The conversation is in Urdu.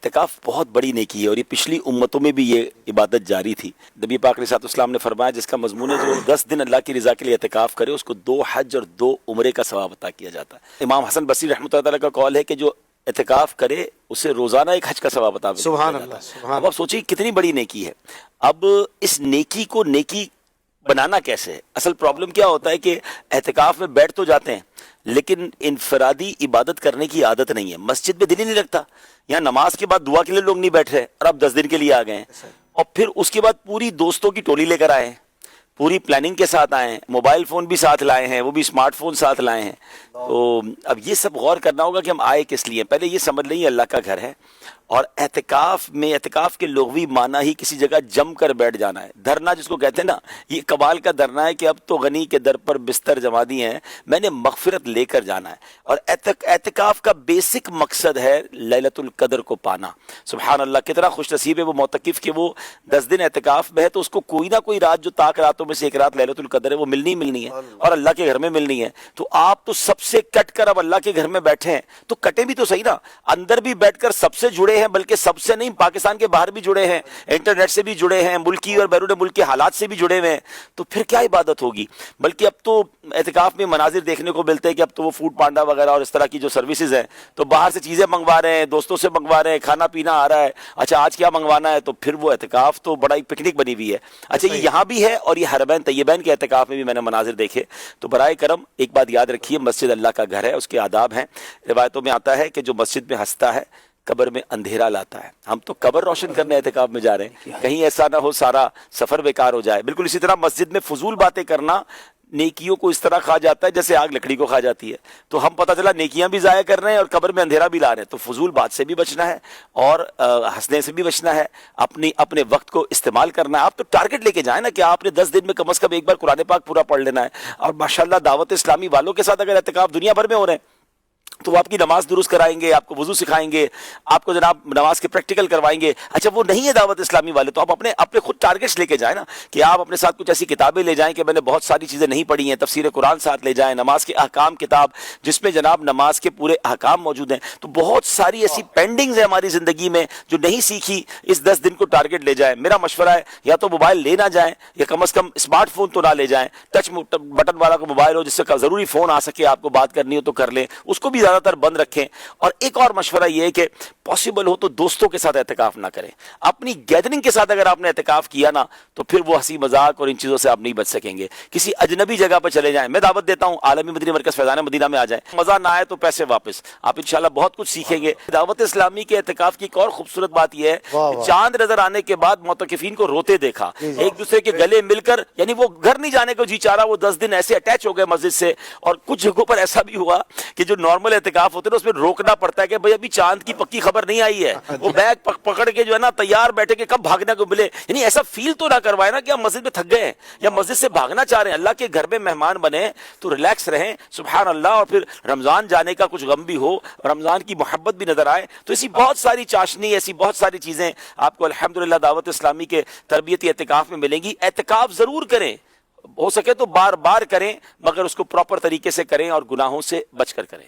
اعتکاف بہت بڑی نیکی ہے اور یہ پچھلی امتوں میں بھی یہ عبادت جاری تھی۔ نبی پاک علیہ الصلوۃ والسلام نے فرمایا جس کا مضمون ہے جو 10 دن اللہ کی رضا کے لیے اعتکاف کرے اس کو 2 حج اور 2 عمرے کا ثواب عطا کیا جاتا ہے۔ امام حسن بصری رحمۃ اللہ تعالیٰ کا قول ہے کہ جو اعتکاف کرے اسے روزانہ ایک حج کا ثواب عطا کیا سبحان جاتا اللہ، ہے۔ سبحان اب آپ سوچیے کتنی بڑی نیکی ہے۔ اب اس نیکی کو نیکی بنانا کیسے ہے؟ اصل پرابلم کیا ہوتا ہے کہ اعتکاف میں بیٹھ تو جاتے ہیں لیکن انفرادی عبادت کرنے کی عادت نہیں ہے، مسجد میں دل ہی نہیں لگتا، یہاں نماز کے بعد دعا کے لیے لوگ نہیں بیٹھ رہے اور اب 10 دن کے لیے آ گئے ہیں، اور پھر اس کے بعد پوری دوستوں کی ٹولی لے کر آئے ہیں، پوری پلاننگ کے ساتھ آئے ہیں، موبائل فون بھی ساتھ لائے ہیں، وہ بھی اسمارٹ فون ساتھ لائے ہیں۔ تو اب یہ سب غور کرنا ہوگا کہ ہم آئے کس لیے۔ پہلے یہ سمجھ لیں یہ اللہ کا گھر ہے، اور اعتکاف میں اعتکاف کے لغوی معنی ہی کسی جگہ جم کر بیٹھ جانا ہے۔ دھرنا جس کو کہتے ہیں نا، یہ کمال کا دھرنا ہے کہ اب تو غنی کے در پر بستر جما دی ہیں، میں نے مغفرت لے کر جانا ہے۔ اور اعتکاف کا بیسک مقصد ہے لیلۃ القدر کو پانا۔ سبحان اللہ، کتنا خوش نصیب ہے وہ معتکف کہ وہ 10 دن اعتکاف میں ہے تو اس کو کوئی نہ کوئی رات جو طاق راتوں میں سے ایک رات لیلۃ القدر ہے وہ ملنی ہے اور اللہ کے گھر میں ملنی ہے۔ تو آپ تو سب سے کٹ کر اب اللہ کے گھر میں بیٹھے ہیں تو کٹیں بھی تو صحیح نا، اندر بھی بیٹھ کر سب سے جڑے ہیں، بلکہ سب سے نہیں پاکستان کے باہر بھی جڑے ہیں، انٹرنیٹ سے بھی جڑے ہیں، ملکی اور بیرون ملک کے حالات سے بھی جڑے ہوئے ہیں، تو پھر کیا عبادت ہوگی؟ بلکہ اب تو اعتکاف میں مناظر دیکھنے کو ملتے ہیں کہ اب تو وہ فوڈ پانڈا وغیرہ اور اس طرح کی جو سروسز ہیں تو باہر سے چیزیں منگوا رہے ہیں، دوستوں سے منگوا رہے ہیں، کھانا پینا آ رہا ہے، اچھا آج کیا منگوانا ہے، تو پھر وہ اعتکاف تو بڑا ہی پکنک بنی ہوئی ہے۔ اچھا یہ یہاں بھی ہے اور یہ حرمین طیبین کے اعتکاف میں بھی میں نے مناظر دیکھے۔ تو برائے کرم ایک بات یاد رکھیے، مسجد اللہ کا گھر ہے، اس کے آداب ہیں۔ روایتوں میں آتا ہے کہ جو مسجد میں ہنستا ہے قبر میں اندھیرا لاتا ہے۔ ہم تو قبر روشن کرنے اعتکاف میں جا رہے ہیں، کہیں ایسا نہ ہو سارا سفر بیکار ہو جائے۔ بالکل اسی طرح مسجد میں فضول باتیں کرنا نیکیوں کو اس طرح کھا جاتا ہے جیسے آگ لکڑی کو کھا جاتی ہے۔ تو ہم پتہ چلا نیکیاں بھی ضائع کر رہے ہیں اور قبر میں اندھیرا بھی لا رہے ہیں۔ تو فضول بات سے بھی بچنا ہے اور ہنسنے سے بھی بچنا ہے، اپنے وقت کو استعمال کرنا ہے۔ آپ تو ٹارگٹ لے کے جائیں نا کہ آپ نے 10 دن میں کم از کم ایک بار قرآن پاک پورا پڑھ لینا ہے۔ اور ماشاءاللہ دعوت اسلامی والوں کے ساتھ اگر اعتکاف دنیا بھر میں ہو رہے ہیں تو وہ آپ کی نماز درست کرائیں گے، آپ کو وضو سکھائیں گے، آپ کو جناب نماز کے پریکٹیکل کروائیں گے۔ اچھا وہ نہیں ہے دعوت اسلامی والے تو آپ اپنے خود ٹارگٹس لے کے جائیں نا، کہ آپ اپنے ساتھ کچھ ایسی کتابیں لے جائیں کہ میں نے بہت ساری چیزیں نہیں پڑھی ہیں، تفسیر قرآن ساتھ لے جائیں، نماز کے احکام کتاب جس میں جناب نماز کے پورے احکام موجود ہیں۔ تو بہت ساری ایسی پینڈنگز ہیں ہماری زندگی میں جو نہیں سیکھی، اس 10 دن کو ٹارگٹ لے جائیں۔ میرا مشورہ ہے یا تو موبائل لے نہ جائیں یا کم از کم اسمارٹ فون تو نہ لے جائیں، ٹچ بٹن والا کو موبائل ہو جس سے ضروری فون آ سکے، آپ کو بات کرنی ہو تو کر لیں، اس کو بھی زیادہ تر بند رکھیں۔ اور ایک اور مشورہ یہ ہے کہ پاسبل ہو تو دوستوں کے ساتھ اعتکاف نہ کریں، اپنی گیدرنگ کے ساتھ اگر آپ نے اعتکاف کیا نا تو پھر وہ ہنسی مذاق اور ان چیزوں سے آپ نہیں بچ سکیں گے۔ کسی اجنبی جگہ پر چلے جائیں، میں دعوت دیتا ہوں عالمی مدنی مرکز فیضان مدینہ میں آ جائیں، مزہ نہ آئے تو پیسے واپس، آپ انشاءاللہ بہت کچھ سیکھیں گے۔ دعوت اسلامی کے اعتکاف کی ایک اور خوبصورت بات یہ ہے کہ چاند نظر آنے کے بعد معتکفین کو روتے دیکھا، ایک دوسرے کے گلے مل کر، یعنی وہ گھر نہیں جانے کو جی چاہ رہا، وہ 10 دن ایسے اٹیچ ہو گئے مسجد سے۔ اور کچھ جگہوں پر ایسا بھی ہوا کہ جو نارمل اعتکاف ہوتے ہیں اس میں روکنا پڑتا ہے کہ بھئی ابھی چاند کی پکی خبر نہیں آئی ہے، وہ بیگ پکڑ کے جو ہے نا تیار بیٹھے کہ کب بھاگنے کو ملے، یعنی ایسا فیل تو نہ کروائے نا کہ ہم مسجد میں تھک گئے ہیں یا مسجد سے بھاگنا چاہ رہے ہیں۔ اللہ کے گھر میں مہمان بنے تو ریلیکس رہیں، سبحان اللہ۔ اور پھر رمضان جانے کا کچھ غم بھی ہو، رمضان کی محبت بھی نظر آئے، تو ایسی بہت ساری چاشنی، ایسی بہت ساری چیزیں آپ کو الحمدللہ دعوت اسلامی کے تربیتی اعتکاف میں ملیں گی۔ اعتکاف ضرور کریں، ہو سکے تو بار بار کریں، مگر اس کو پراپر طریقے سے کریں اور گناہوں سے بچ کر کریں۔